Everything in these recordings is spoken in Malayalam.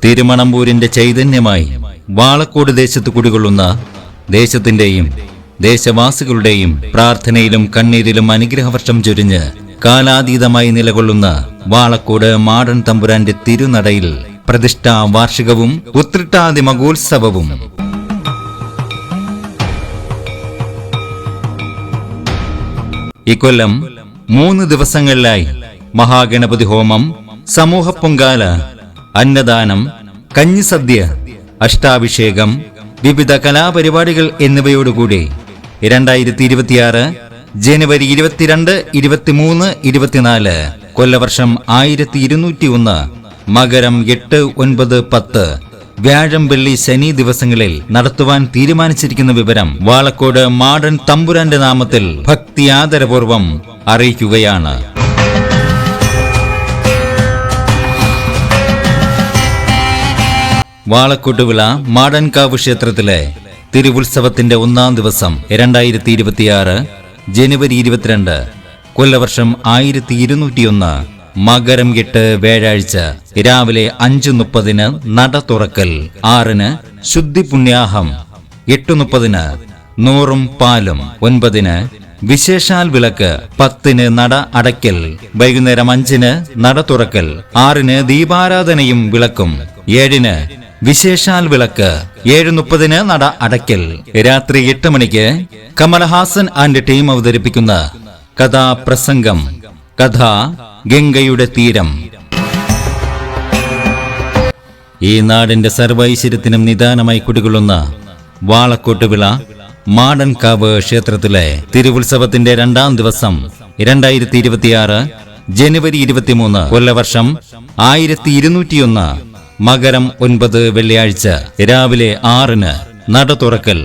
തിരുമണമ്പൂരിന്റെ ചൈതന്യമായി വാളക്കോട് ദേശത്ത് കുടികൊള്ളുന്ന ദേശത്തിന്റെയും ദേശവാസികളുടെയും പ്രാർത്ഥനയിലും കണ്ണീരിലും അനുഗ്രഹവർഷം ചൊരിഞ്ഞ് കാലാതീതമായി നിലകൊള്ളുന്ന വാളക്കോട് മാടൻ തമ്പുരാന്റെ തിരുനടയിൽ പ്രതിഷ്ഠാ വാർഷികവും ഉത്രിട്ടാതി മഹോത്സവവും ഇക്കൊല്ലം 3 ദിവസങ്ങളിലായി മഹാഗണപതി ഹോമം, സമൂഹ പൊങ്കാല, അന്നദാനം, കഞ്ഞിസദ്യ, അഷ്ടാഭിഷേകം, വിവിധ കലാപരിപാടികൾ എന്നിവയോടുകൂടി 2026 ജനുവരി 22, 23, 24 കൊല്ലവർഷം 1201 മകരം 8, 9, 10 വ്യാഴം, വെള്ളി, ശനി ദിവസങ്ങളിൽ നടത്തുവാൻ തീരുമാനിച്ചിരിക്കുന്ന വിവരം വാളക്കോട് മാടൻ തമ്പുരാന്റെ നാമത്തിൽ ഭക്തി ആദരപൂർവം അറിയിക്കുകയാണ്. വാളക്കോട്ടുവിള മാടൻകാവ് ക്ഷേത്രത്തിലെ തിരുവുത്സവത്തിന്റെ 1-ാം ദിവസം 2026 ജനുവരി 22 കൊല്ലവർഷം 1201 മകരം 8 വ്യാഴാഴ്ച രാവിലെ 5:30 നട തുറക്കൽ, 6 ശുദ്ധി പുണ്യാഹം, 8:30 നൂറും പാലും, 9 വിശേഷാൽ വിളക്ക്, 10 നട അടയ്ക്കൽ, വൈകുന്നേരം 5 നട തുറക്കൽ, 6 ദീപാരാധനയും വിളക്കും, 7 വിശേഷാൽ വിളക്ക്, 7:30 നട അടയ്ക്കൽ. രാത്രി 8 മണിക്ക് കമലഹാസൻ ആൻഡ് ടീം അവതരിപ്പിക്കുന്ന കഥാപ്രസംഗം, കഥ ഗംഗയുടെ തീരം. ഈ നാടിന്റെ സർവൈശ്വര്യത്തിനും നിദാനമായി കുടികൊള്ളുന്ന വാളക്കോട്ടുവിള മാടൻകാവ് ക്ഷേത്രത്തിലെ തിരുവുത്സവത്തിന്റെ 2-ാം ദിവസം 2026 ജനുവരി 23 കൊല്ലവർഷം 1201 മകരം 9 വെള്ളിയാഴ്ച രാവിലെ 6 നട തുറക്കൽ,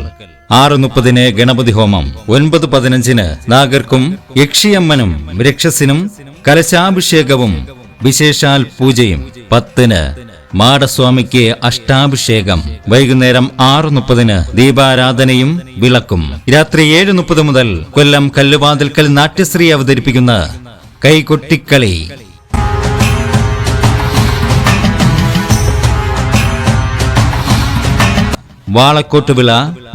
6:30 ഗണപതി ഹോമം, 9:15 നാഗർക്കും യക്ഷിയമ്മനും രക്ഷസിനും കലശാഭിഷേകവും വിശേഷാൽ പൂജയും, 10 മാടസ്വാമിക്ക് അഷ്ടാഭിഷേകം, വൈകുന്നേരം 6:30 ദീപാരാധനയും വിളക്കും. രാത്രി 7:30 മുതൽ കൊല്ലം കല്ലുവാതിൽക്കൽ നാട്യശ്രീ അവതരിപ്പിക്കുന്ന കൈകൊട്ടിക്കളി. വാളക്കോട്ടുവിള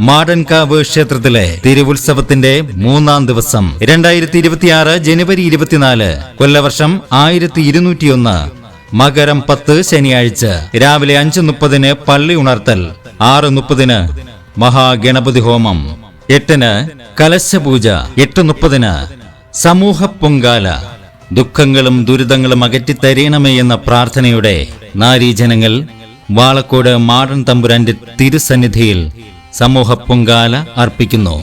മാടൻകാവ് ക്ഷേത്രത്തിലെ തിരുവുത്സവത്തിന്റെ 3-ാം ദിവസം 2026 ജനുവരി 24 കൊല്ലവർഷം 1201 മകരം 10 ശനിയാഴ്ച രാവിലെ 5:30 പള്ളി ഉണർത്തൽ, 6:30 മഹാഗണപതി ഹോമം, 8 കലശപൂജ, 8:30 സമൂഹ പൊങ്കാല. ദുഃഖങ്ങളും ദുരിതങ്ങളും അകറ്റിത്തരയണമേ എന്ന പ്രാർത്ഥനയോടെ നാരീജനങ്ങൾ വാളക്കോട് മാടൻ തമ്പുരാന്റെ തിരുസന്നിധിയിൽ സമൂഹ പൊങ്കാല അർപ്പിക്കുന്നു.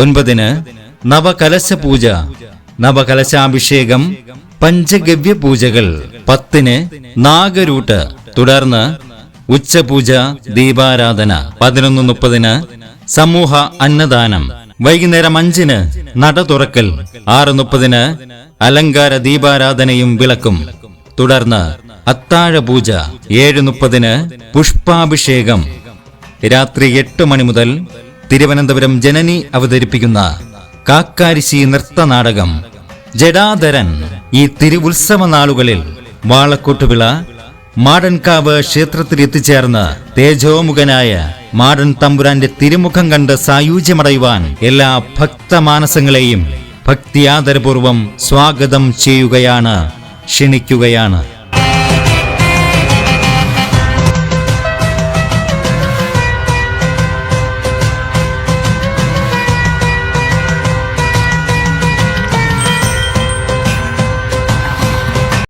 9 നവകലശപൂജ, നവകലശാഭിഷേകം, പഞ്ചഗവ്യ പൂജകൾ, 10 നാഗരൂട്ട്, തുടർന്ന് ഉച്ചപൂജ, ദീപാരാധന, 11:30 സമൂഹ അന്നദാനം, വൈകുന്നേരം 5 നട തുറക്കൽ, 6:30 അലങ്കാര ദീപാരാധനയും വിളക്കും, തുടർന്ന് അത്താഴപൂജ, 7:30 പുഷ്പാഭിഷേകം. രാത്രി 8 മണി മുതൽ തിരുവനന്തപുരം ജനനി അവതരിപ്പിക്കുന്ന കാക്കാരിശി നൃത്തനാടകം ജഡാധരൻ. ഈ തിരുവുത്സവ നാളുകളിൽ വാളക്കോട്ടുവിള മാടൻകാവ് ക്ഷേത്രത്തിൽ എത്തിച്ചേർന്ന് തേജോമുഖനായ മാടൻ തമ്പുരാന്റെ തിരുമുഖം കണ്ട് സായുജ്യമടയുവാൻ എല്ലാ ഭക്തമാനസങ്ങളെയും ഭക്തിയാദരപൂർവം സ്വാഗതം ചെയ്യുകയാണ്, ക്ഷണിക്കുകയാണ്.